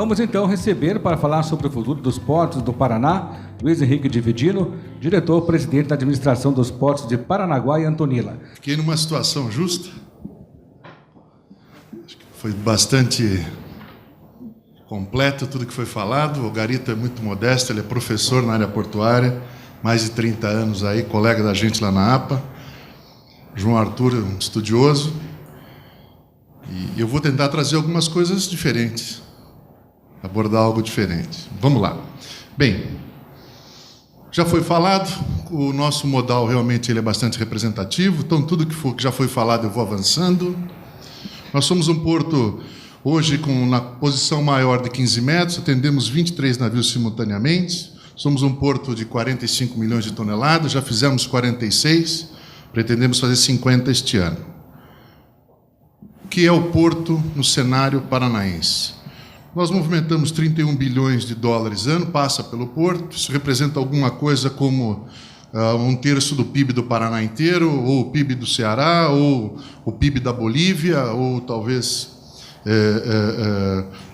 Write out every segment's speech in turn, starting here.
Vamos então receber para falar sobre o futuro dos portos do Paraná, Luiz Henrique Dividino, diretor-presidente da administração dos portos de Paranaguá e Antonina. Fiquei numa situação justa. Acho que foi bastante completo tudo que foi falado. O Garito é muito modesto, ele é professor na área portuária, mais de 30 anos aí, colega da gente lá na APA. João Arthur, um estudioso. E eu vou tentar trazer algumas coisas diferentes, abordar algo diferente. Vamos lá. Bem, já foi falado, o nosso modal realmente ele é bastante representativo, então tudo que já foi falado eu vou avançando. Nós somos um porto hoje com na posição maior de 15 metros, atendemos 23 navios simultaneamente, somos um porto de 45 milhões de toneladas, já fizemos 46, pretendemos fazer 50 este ano. O que é o porto no cenário paranaense? Nós movimentamos 31 bilhões de dólares ano, passa pelo porto, isso representa alguma coisa como um terço do PIB do Paraná inteiro, ou o PIB do Ceará, ou o PIB da Bolívia, ou talvez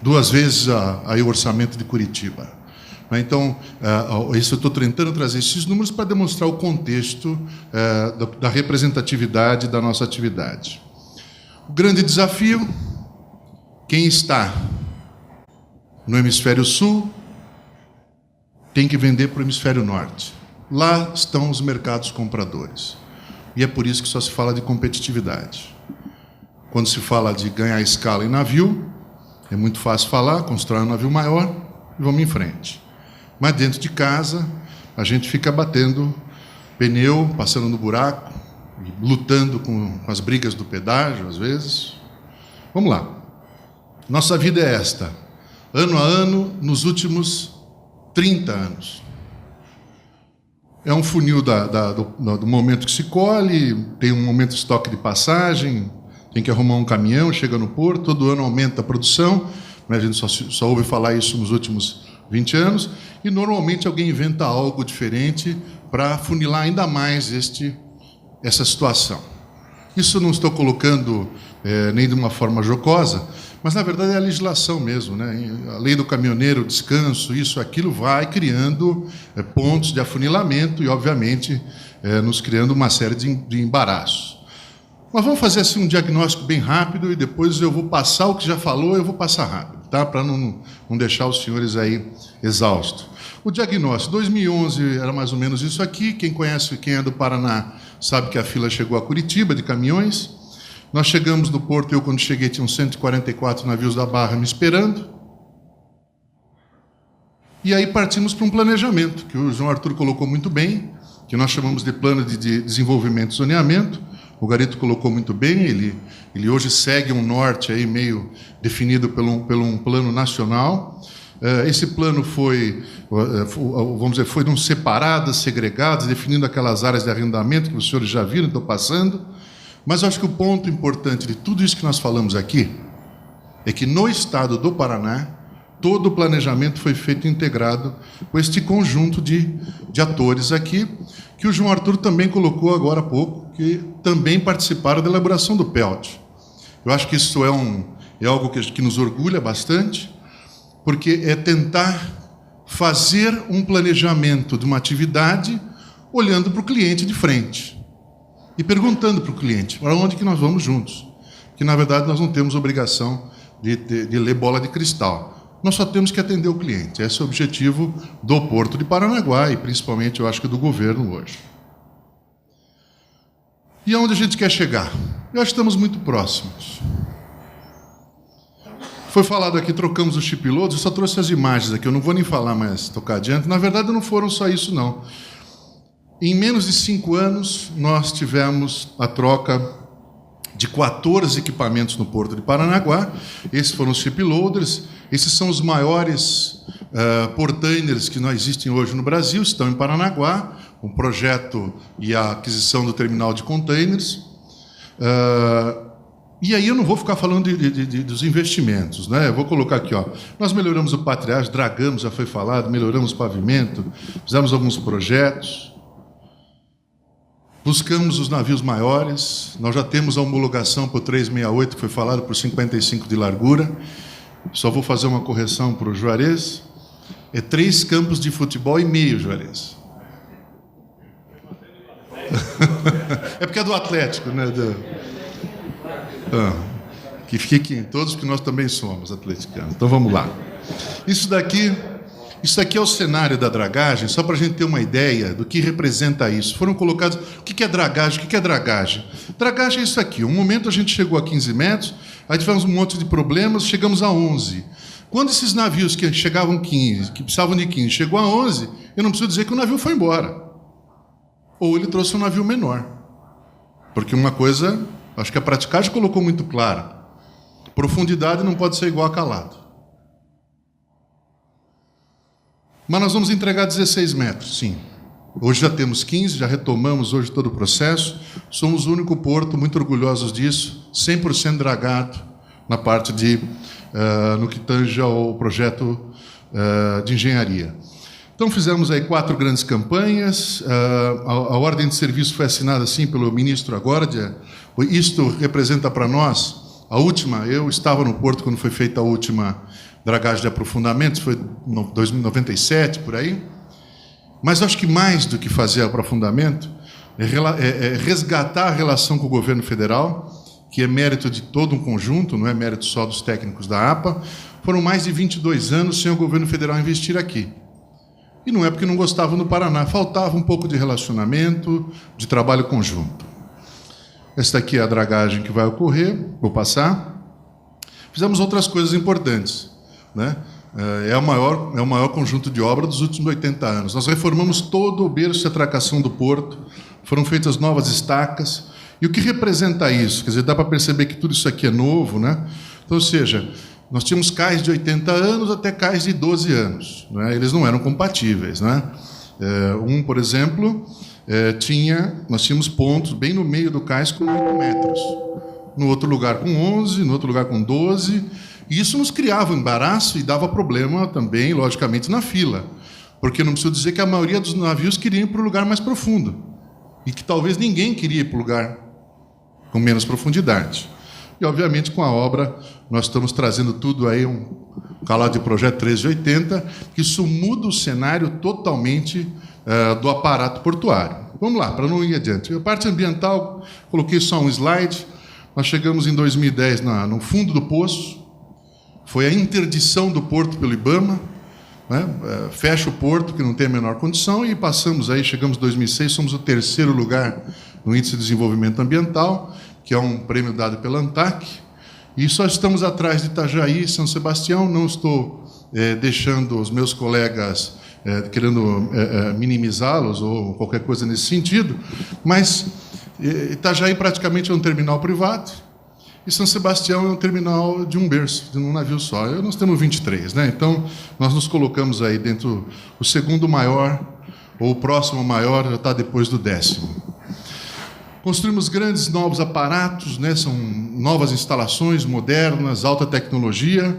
duas vezes aí o orçamento de Curitiba. Então, isso eu estou tentando trazer esses números para demonstrar o contexto da representatividade da nossa atividade. O grande desafio, quem está no hemisfério sul tem que vender para o hemisfério norte. Lá estão os mercados compradores. E é por isso que só se fala de competitividade. Quando se fala de ganhar escala em navio, é muito fácil falar, constrói um navio maior e vamos em frente. Mas dentro de casa, a gente fica batendo pneu, passando no buraco, lutando com as brigas do pedágio, às vezes. Vamos lá. Nossa vida é esta. Ano a ano, nos últimos 30 anos. É um funil do momento que se colhe, tem um momento de estoque de passagem, tem que arrumar um caminhão, chega no porto, todo ano aumenta a produção, mas a gente só ouve falar isso nos últimos 20 anos, e normalmente alguém inventa algo diferente para funilar ainda mais essa situação. Isso não estou colocando nem de uma forma jocosa, mas, na verdade, é a legislação mesmo, né? A lei do caminhoneiro, descanso, isso, aquilo, vai criando pontos de afunilamento e, obviamente, nos criando uma série de embaraços. Mas vamos fazer assim um diagnóstico bem rápido e depois eu vou passar o que já falou, eu vou passar rápido, tá? Para não deixar os senhores aí exaustos. O diagnóstico, 2011 era mais ou menos isso aqui. Quem conhece, quem é do Paraná, sabe que a fila chegou a Curitiba de caminhões. Nós chegamos no porto, eu quando cheguei tinham 144 navios da Barra me esperando. E aí partimos para um planejamento, que o João Arthur colocou muito bem, que nós chamamos de plano de desenvolvimento e zoneamento. O Garito colocou muito bem, ele hoje segue um norte aí meio definido pelo um plano nacional. Esse plano foi, vamos dizer, foram separadas, segregadas, definindo aquelas áreas de arrendamento que os senhores já viram, estou passando. Mas eu acho que o ponto importante de tudo isso que nós falamos aqui é que no estado do Paraná, todo o planejamento foi feito integrado com este conjunto de atores aqui, que o João Arthur também colocou agora há pouco, que também participaram da elaboração do PELT. Eu acho que isso é algo que nos orgulha bastante, porque é tentar fazer um planejamento de uma atividade olhando para o cliente de frente. E perguntando para o cliente, para onde que nós vamos juntos? Que, na verdade, nós não temos obrigação de ler bola de cristal. Nós só temos que atender o cliente. Esse é o objetivo do Porto de Paranaguá e, principalmente, eu acho que do governo hoje. E aonde a gente quer chegar? Eu acho que estamos muito próximos. Foi falado aqui, trocamos os chip loads, eu só trouxe as imagens aqui, eu não vou nem falar mais, tocar adiante. Na verdade, não foram só isso, não. Em menos de 5 anos, nós tivemos a troca de 14 equipamentos no Porto de Paranaguá. Esses foram os shiploaders. Esses são os maiores portainers que existem hoje no Brasil, estão em Paranaguá, o projeto e a aquisição do terminal de containers. E aí eu não vou ficar falando dos investimentos, né? Eu vou colocar aqui, ó. Nós melhoramos o patriagem, dragamos, já foi falado, melhoramos o pavimento, fizemos alguns projetos. Buscamos os navios maiores, nós já temos a homologação para o 368, que foi falado, por 55 de largura, Só vou fazer uma correção para o Juarez. É 3 campos de futebol e meio, Juarez. É porque é do Atlético, né? Que fiquem todos, que nós também somos atleticanos. Então vamos lá. Isso daqui é o cenário da dragagem, só para a gente ter uma ideia do que representa isso. Foram colocados... O que é dragagem? O que é dragagem? Dragagem é isso aqui. Um momento a gente chegou a 15 metros, aí tivemos um monte de problemas, chegamos a 11. Quando esses navios que chegavam 15, que precisavam de 15, chegou a 11, eu não preciso dizer que o navio foi embora. Ou ele trouxe um navio menor. Porque uma coisa, acho que a praticagem colocou muito clara. Profundidade não pode ser igual a calado. Mas nós vamos entregar 16 metros, sim. Hoje já temos 15, já retomamos hoje todo o processo. Somos o único porto, muito orgulhosos disso, 100% dragado na parte de... no que tange ao projeto de engenharia. Então, fizemos aí 4 grandes campanhas, a ordem de serviço foi assinada, assim, pelo ministro agora, isto representa para nós, a última, eu estava no Porto quando foi feita a última dragagem de aprofundamento, foi em 1997, por aí, mas acho que mais do que fazer aprofundamento, é resgatar a relação com o governo federal, que é mérito de todo um conjunto, não é mérito só dos técnicos da APA. Foram mais de 22 anos sem o governo federal investir aqui. E não é porque não gostavam do Paraná, faltava um pouco de relacionamento, de trabalho conjunto. Esta aqui é a dragagem que vai ocorrer, vou passar. Fizemos outras coisas importantes, né? É o maior conjunto de obra dos últimos 80 anos. Nós reformamos todo o berço de atracação do porto, foram feitas novas estacas. E o que representa isso? Quer dizer, dá para perceber que tudo isso aqui é novo, né? Então, ou seja, nós tínhamos cais de 80 anos até cais de 12 anos. Né? Eles não eram compatíveis, né? Por exemplo, nós tínhamos pontos bem no meio do cais com 8 metros. No outro lugar com 11, no outro lugar com 12. E isso nos criava embaraço e dava problema também, logicamente, na fila. Porque não preciso dizer que a maioria dos navios queriam ir para o lugar mais profundo. E que talvez ninguém queria ir para o lugar com menos profundidade. E, obviamente, com a obra, nós estamos trazendo tudo aí, um calado de projeto 1380, que isso muda o cenário totalmente do aparato portuário. Vamos lá, para não ir adiante. A parte ambiental, coloquei só um slide. Nós chegamos em 2010 no fundo do poço, foi a interdição do porto pelo IBAMA, né? Fecha o porto, que não tem a menor condição, e passamos aí, chegamos em 2006, somos o 3º lugar no Índice de Desenvolvimento Ambiental, que é um prêmio dado pela ANTAC, e só estamos atrás de Itajaí e São Sebastião. Não estou deixando os meus colegas querendo minimizá-los ou qualquer coisa nesse sentido, mas Itajaí praticamente é um terminal privado, e São Sebastião é um terminal de um berço, de um navio só. Nós temos 23, né? Então, nós nos colocamos aí dentro, o segundo maior, ou o próximo maior, já está depois do 10º. Construímos grandes novos aparatos, né? São novas instalações modernas, alta tecnologia.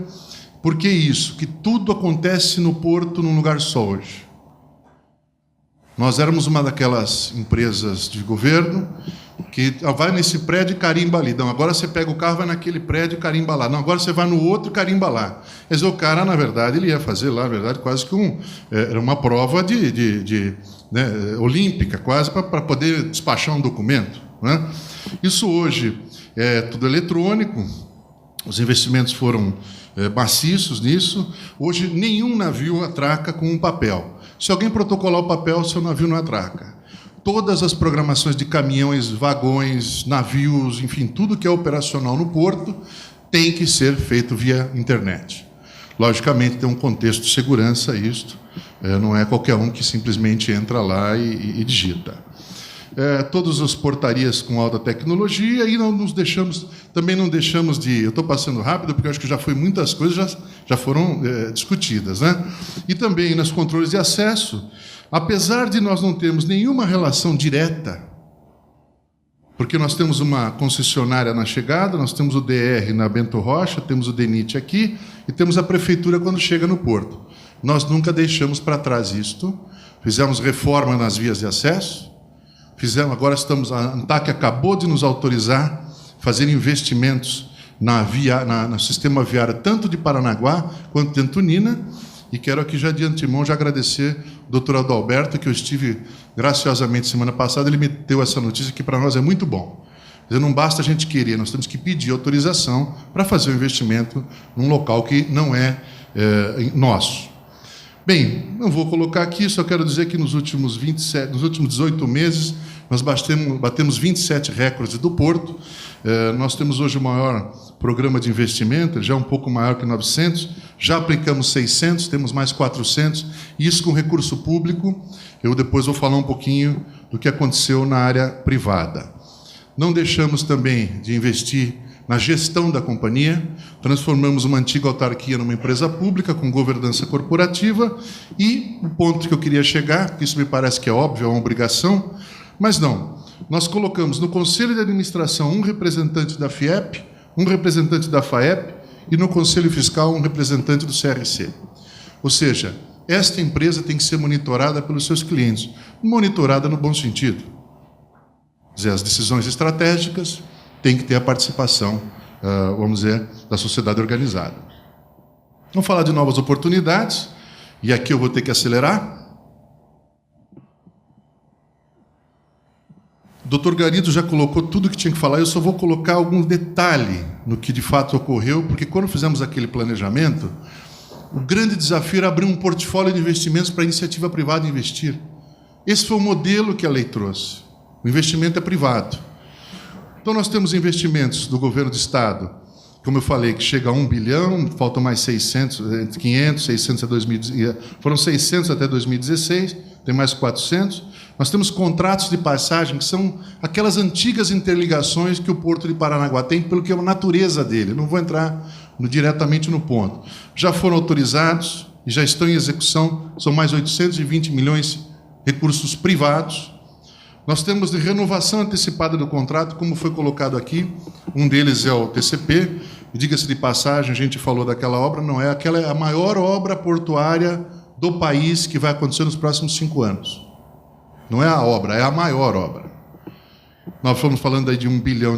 Por que isso? Que tudo acontece no porto num lugar só hoje. Nós éramos uma daquelas empresas de governo que vai nesse prédio e carimba ali. Não, agora você pega o carro, vai naquele prédio e carimba lá. Não, agora você vai no outro e carimba lá. Quer dizer, o cara, na verdade, ele ia fazer lá, na verdade, quase que era uma prova né, olímpica, quase, para poder despachar um documento. Né? Isso hoje é tudo eletrônico, os investimentos foram maciços nisso. Hoje, nenhum navio atraca com um papel. Se alguém protocolar o papel, seu navio não atraca. Todas as programações de caminhões, vagões, navios, enfim, tudo que é operacional no porto tem que ser feito via internet. Logicamente, tem um contexto de segurança isto. Não é qualquer um que simplesmente entra lá e digita. Todas as portarias com alta tecnologia, e também não deixamos de... Eu estou passando rápido, porque eu acho que já foi muitas coisas, já foram discutidas, né? E também nos controles de acesso, apesar de nós não termos nenhuma relação direta, porque nós temos uma concessionária na chegada, nós temos o DR na Bento Rocha, temos o DENIT aqui, e temos a prefeitura quando chega no porto. Nós nunca deixamos para trás isto, fizemos reforma nas vias de acesso, agora a ANTAC acabou de nos autorizar a fazer investimentos no sistema viário, tanto de Paranaguá quanto de Antonina. E quero aqui já de antemão já agradecer o doutor Adalberto, que eu estive graciosamente semana passada, ele me deu essa notícia que para nós é muito bom. Não basta a gente querer, nós temos que pedir autorização para fazer o investimento num local que não é nosso. Bem, não vou colocar aqui, só quero dizer que nos últimos 18 meses, nós batemos 27 recordes do Porto. Nós temos hoje o maior programa de investimento, já um pouco maior que 900, já aplicamos 600, temos mais 400, e isso com recurso público. Eu depois vou falar um pouquinho do que aconteceu na área privada. Não deixamos também de investir na gestão da companhia, transformamos uma antiga autarquia numa empresa pública com governança corporativa, e o ponto que eu queria chegar, que isso me parece que é óbvio, é uma obrigação, mas não. Nós colocamos no Conselho de Administração um representante da FIEP, um representante da FAEP, e no Conselho Fiscal um representante do CRC. Ou seja, esta empresa tem que ser monitorada pelos seus clientes, monitorada no bom sentido. Quer dizer, as decisões estratégicas têm que ter a participação, vamos dizer, da sociedade organizada. Vamos falar de novas oportunidades, e aqui eu vou ter que acelerar. O doutor Garrido já colocou tudo o que tinha que falar, eu só vou colocar algum detalhe no que de fato ocorreu, porque quando fizemos aquele planejamento, o grande desafio era abrir um portfólio de investimentos para a iniciativa privada investir. Esse foi o modelo que a lei trouxe. O investimento é privado. Então, nós temos investimentos do governo do Estado, como eu falei, que chega a 1 bilhão, faltam mais 600, 500, 600 a 2000, foram 600 até 2016, tem mais 400. Nós temos contratos de passagem, que são aquelas antigas interligações que o Porto de Paranaguá tem, pelo que é a natureza dele. Não vou entrar diretamente no ponto. Já foram autorizados e já estão em execução, são mais 820 milhões de recursos privados. Nós temos de renovação antecipada do contrato, como foi colocado aqui, um deles é o TCP, e diga-se de passagem, a gente falou daquela obra, não é, aquela é a maior obra portuária do país que vai acontecer nos próximos 5 anos. Não é a obra, é a maior obra. Nós fomos falando aí de R$1 bilhão.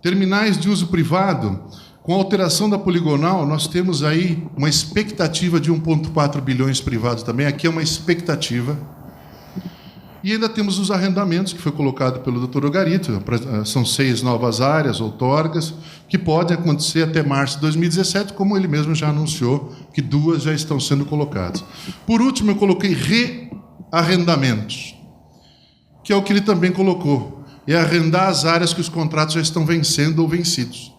Terminais de uso privado, com a alteração da poligonal, nós temos aí uma expectativa de 1,4 bilhões privados também, aqui é uma expectativa. E ainda temos os arrendamentos, que foi colocado pelo doutor Garrido, são 6 novas áreas, outorgas, que podem acontecer até março de 2017, como ele mesmo já anunciou, que 2 já estão sendo colocadas. Por último, eu coloquei rearrendamentos, que é o que ele também colocou, é arrendar as áreas que os contratos já estão vencendo ou vencidos,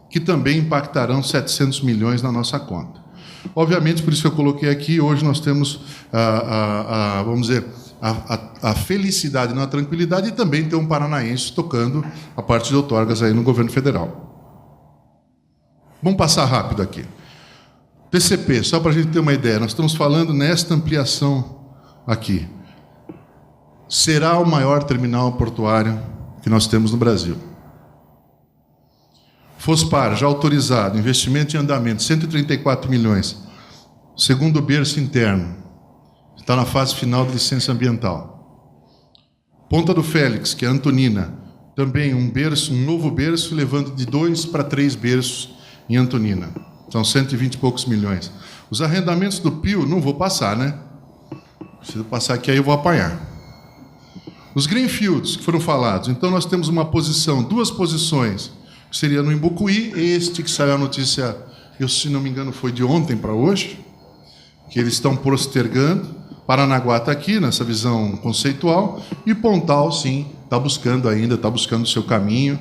que também impactarão 700 milhões na nossa conta. Obviamente, por isso que eu coloquei aqui, hoje nós temos, vamos dizer, a felicidade na tranquilidade e também ter um paranaense tocando a parte de outorgas aí no governo federal. Vamos passar rápido aqui. TCP, só para a gente ter uma ideia, nós estamos falando nesta ampliação aqui. Será o maior terminal portuário que nós temos no Brasil. Fospar, já autorizado, investimento em andamento, 134 milhões. Segundo berço interno. Está na fase final de licença ambiental. Ponta do Félix, que é Antonina, também um novo berço, levando de 2 para 3 berços em Antonina. São 120 e poucos milhões. Os arrendamentos do Pio, não vou passar, né? Se eu passar aqui, aí eu vou apanhar. Os greenfields, que foram falados. Então, nós temos uma posição, 2 posições, que seria no Imbucuí, este que saiu a notícia, se não me engano, foi de ontem para hoje, que eles estão postergando. Paranaguá está aqui, nessa visão conceitual, e Pontal, sim, está buscando o seu caminho.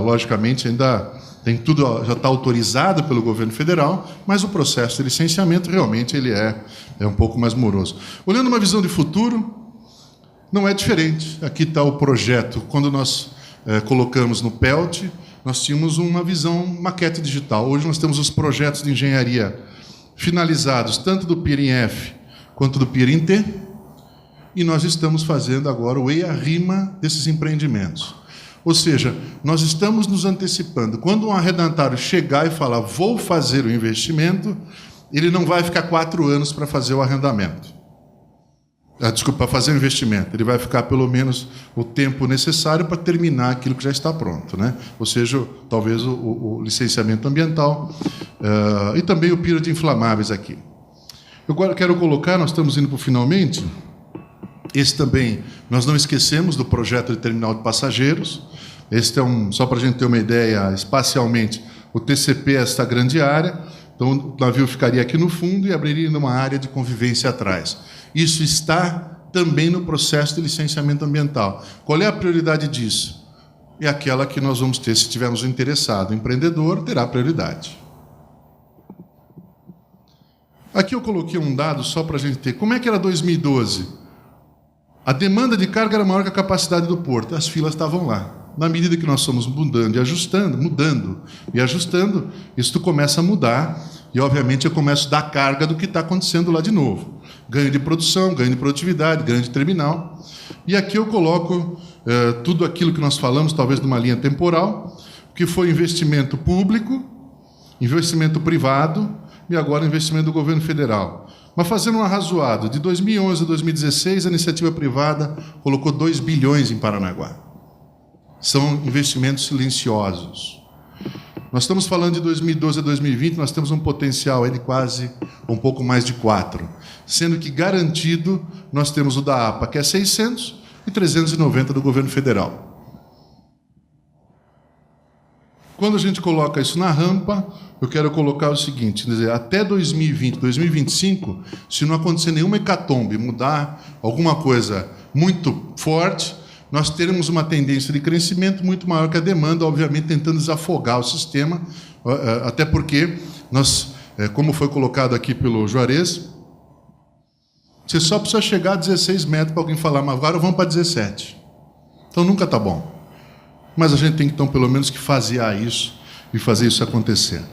Logicamente, ainda tem tudo, já está autorizado pelo governo federal, mas o processo de licenciamento, realmente, ele é um pouco mais moroso. Olhando uma visão de futuro, não é diferente. Aqui está o projeto. Quando nós colocamos no PELT, nós tínhamos uma visão maquete digital. Hoje nós temos os projetos de engenharia finalizados, tanto do PIR-F quanto do PIR-T, e nós estamos fazendo agora o EIA-RIMA desses empreendimentos. Ou seja, nós estamos nos antecipando. Quando um arrendatário chegar e falar, vou fazer o investimento, ele não vai ficar 4 anos para fazer o arrendamento. Para fazer o investimento. Ele vai ficar pelo menos o tempo necessário para terminar aquilo que já está pronto, né? Ou seja, talvez o licenciamento ambiental e também o pira de inflamáveis aqui. Eu agora quero colocar, nós estamos indo para o finalmente, esse também, nós não esquecemos do projeto de terminal de passageiros. Este é só para a gente ter uma ideia, espacialmente, o TCP é esta grande área, então o navio ficaria aqui no fundo e abriria uma área de convivência atrás. Isso está também no processo de licenciamento ambiental. Qual é a prioridade disso? É aquela que nós vamos ter, se tivermos um interessado. O empreendedor terá prioridade. Aqui eu coloquei um dado só para a gente ter. Como é que era 2012? A demanda de carga era maior que a capacidade do porto. As filas estavam lá. Na medida que nós fomos mudando e ajustando, isso começa a mudar e, obviamente, eu começo a dar carga do que está acontecendo lá de novo. Ganho de produção, ganho de produtividade, ganho de terminal. E aqui eu coloco tudo aquilo que nós falamos, talvez numa linha temporal, que foi investimento público, investimento privado e agora investimento do governo federal. Mas fazendo um arrazoado, de 2011 a 2016, a iniciativa privada colocou 2 bilhões em Paranaguá. São investimentos silenciosos. Nós estamos falando de 2012 a 2020, nós temos um potencial aí de quase um pouco mais de 4, sendo que garantido nós temos o da APA, que é 600, e 390 do governo federal. Quando a gente coloca isso na rampa, eu quero colocar o seguinte, quer dizer, até 2020, 2025, se não acontecer nenhuma hecatombe, mudar alguma coisa muito forte, nós teremos uma tendência de crescimento muito maior que a demanda, obviamente tentando desafogar o sistema, até porque nós, como foi colocado aqui pelo Juarez, você só precisa chegar a 16 metros para alguém falar, mas agora vamos para 17. Então nunca está bom. Mas a gente tem, então, pelo menos que fasear isso e fazer isso acontecer.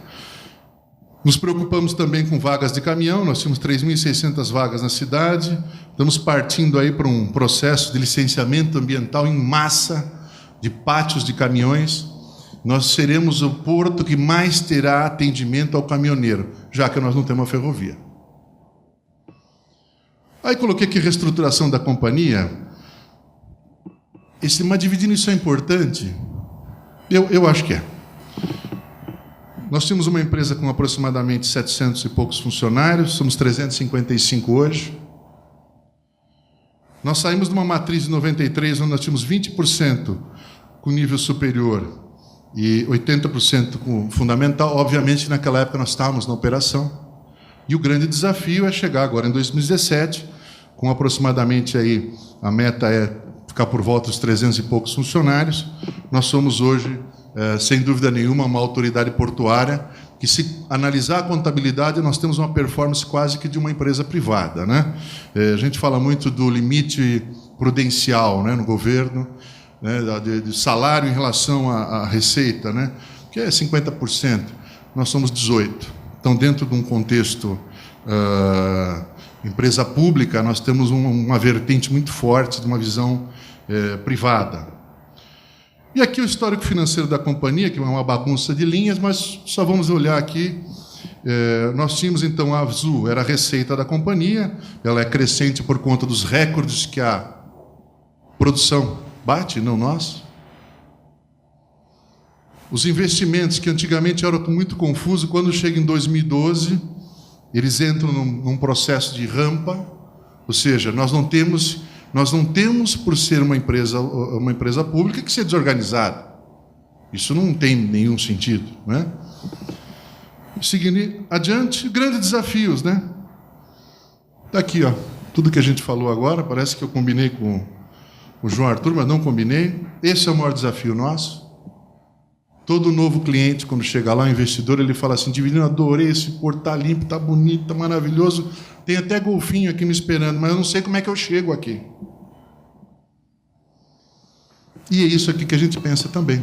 Nos preocupamos também com vagas de caminhão, nós tínhamos 3.600 vagas na cidade, estamos partindo aí para um processo de licenciamento ambiental em massa de pátios de caminhões. Nós seremos o porto que mais terá atendimento ao caminhoneiro, já que nós não temos uma ferrovia. Aí coloquei aqui reestruturação da companhia. Mas dividindo isso é importante? Eu acho que é. Nós tínhamos uma empresa com aproximadamente 700 e poucos funcionários, somos 355 hoje. Nós saímos de uma matriz de 93, onde nós tínhamos 20% com nível superior e 80% com fundamental. Obviamente, naquela época, nós estávamos na operação. E o grande desafio é chegar agora em 2017, com aproximadamente aí, a meta é ficar por volta dos 300 e poucos funcionários. Nós somos hoje, sem dúvida nenhuma, uma autoridade portuária que, se analisar a contabilidade, nós temos uma performance quase que de uma empresa privada, né? A gente fala muito do limite prudencial, né, no governo, né, de salário em relação à receita, né, que é 50%. Nós somos 18%. Então, dentro de um contexto empresa pública, nós temos uma vertente muito forte de uma visão privada. E aqui o histórico financeiro da companhia, que é uma bagunça de linhas, mas só vamos olhar aqui. Nós tínhamos, então, a azul, era a receita da companhia, ela é crescente por conta dos recordes que a produção bate, não nós. Os investimentos, que antigamente eram muito confusos, quando chega em 2012, eles entram num processo de rampa, ou seja, nós não temos, por ser uma empresa pública, que ser desorganizada. Isso não tem nenhum sentido, né? Seguindo adiante, grandes desafios, né? Está aqui, ó, tudo que a gente falou agora, parece que eu combinei com o João Arthur, mas não combinei. Esse é o maior desafio nosso. Todo novo cliente, quando chega lá, o investidor, ele fala assim, Divino, adorei esse porto, está limpo, está bonito, está maravilhoso, tem até golfinho aqui me esperando, mas eu não sei como é que eu chego aqui. E é isso aqui que a gente pensa também.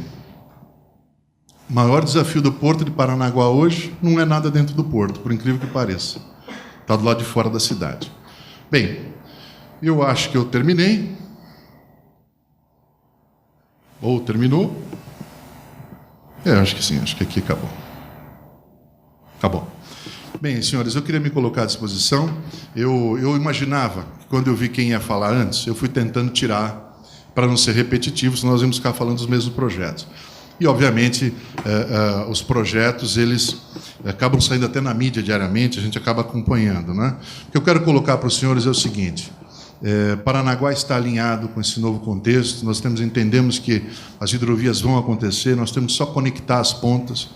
O maior desafio do Porto de Paranaguá hoje não é nada dentro do porto, por incrível que pareça. Está do lado de fora da cidade. Bem, eu acho que eu terminei. Ou terminou? Acho que sim, acho que aqui acabou. Acabou. Bem, senhores, eu queria me colocar à disposição. Eu imaginava, quando eu vi quem ia falar antes, eu fui tentando tirar, para não ser repetitivo, senão nós íamos ficar falando dos mesmos projetos. E, obviamente, os projetos, eles acabam saindo até na mídia diariamente, a gente acaba acompanhando, né? O que eu quero colocar para os senhores é o seguinte: Paranaguá está alinhado com esse novo contexto, nós entendemos que as hidrovias vão acontecer, nós temos só conectar as pontas.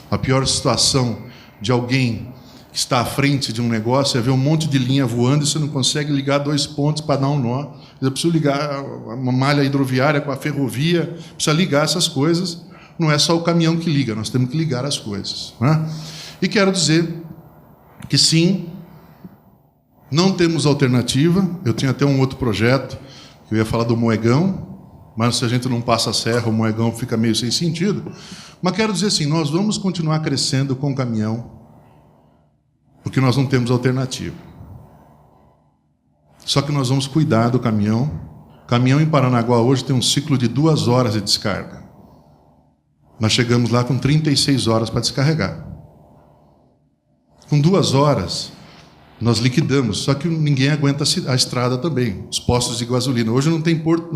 A pior situação de alguém que está à frente de um negócio é ver um monte de linha voando e você não consegue ligar 2 pontos para dar um nó. Eu preciso ligar uma malha hidroviária com a ferrovia, precisa ligar essas coisas. Não é só o caminhão que liga, nós temos que ligar as coisas, né? E quero dizer que sim, não temos alternativa. Eu tinha até um outro projeto, que eu ia falar do Moegão, mas se a gente não passa a serra, o Moegão fica meio sem sentido. Mas quero dizer assim, nós vamos continuar crescendo com o caminhão, porque nós não temos alternativa. Só que nós vamos cuidar do caminhão. O caminhão em Paranaguá hoje tem um ciclo de 2 horas de descarga. Nós chegamos lá com 36 horas para descarregar. Com 2 horas, nós liquidamos, só que ninguém aguenta a estrada também, os postos de gasolina. Hoje não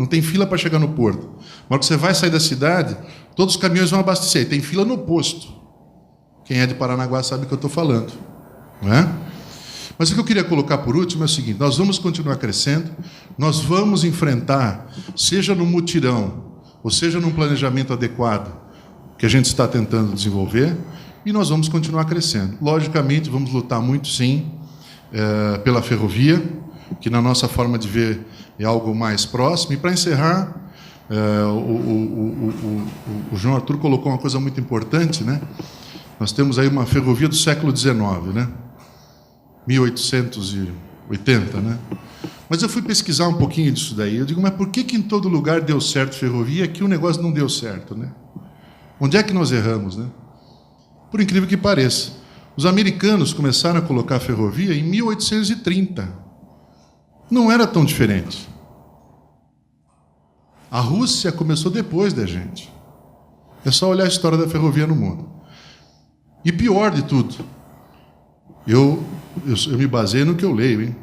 tem fila para chegar no porto. Na hora que você vai sair da cidade, todos os caminhões vão abastecer, tem fila no posto. Quem é de Paranaguá sabe o que eu estou falando, não é? Mas o que eu queria colocar por último é o seguinte: nós vamos continuar crescendo, nós vamos enfrentar, seja no mutirão, ou seja num planejamento adequado, que a gente está tentando desenvolver, e nós vamos continuar crescendo. Logicamente, vamos lutar muito, sim, pela ferrovia, que na nossa forma de ver é algo mais próximo. E para encerrar, o João Arthur colocou uma coisa muito importante, né? Nós temos aí uma ferrovia do século XIX, né? 1880, né? Mas eu fui pesquisar um pouquinho disso daí. Eu digo, mas por que em todo lugar deu certo ferrovia e aqui o negócio não deu certo, né? Onde é que nós erramos, né? Por incrível que pareça, os americanos começaram a colocar a ferrovia em 1830. Não era tão diferente. A Rússia começou depois da gente. É só olhar a história da ferrovia no mundo. E pior de tudo, eu me baseio no que eu leio, hein?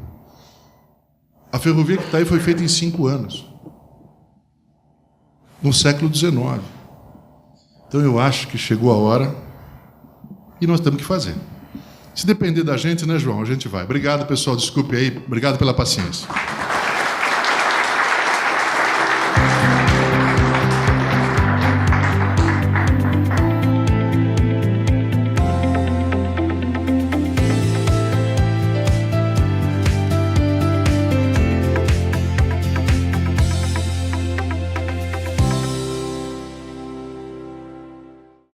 A ferrovia que está aí foi feita em 5 anos, no século XIX. Então eu acho que chegou a hora e nós temos que fazer. Se depender da gente, né, João? A gente vai. Obrigado, pessoal. Desculpe aí. Obrigado pela paciência.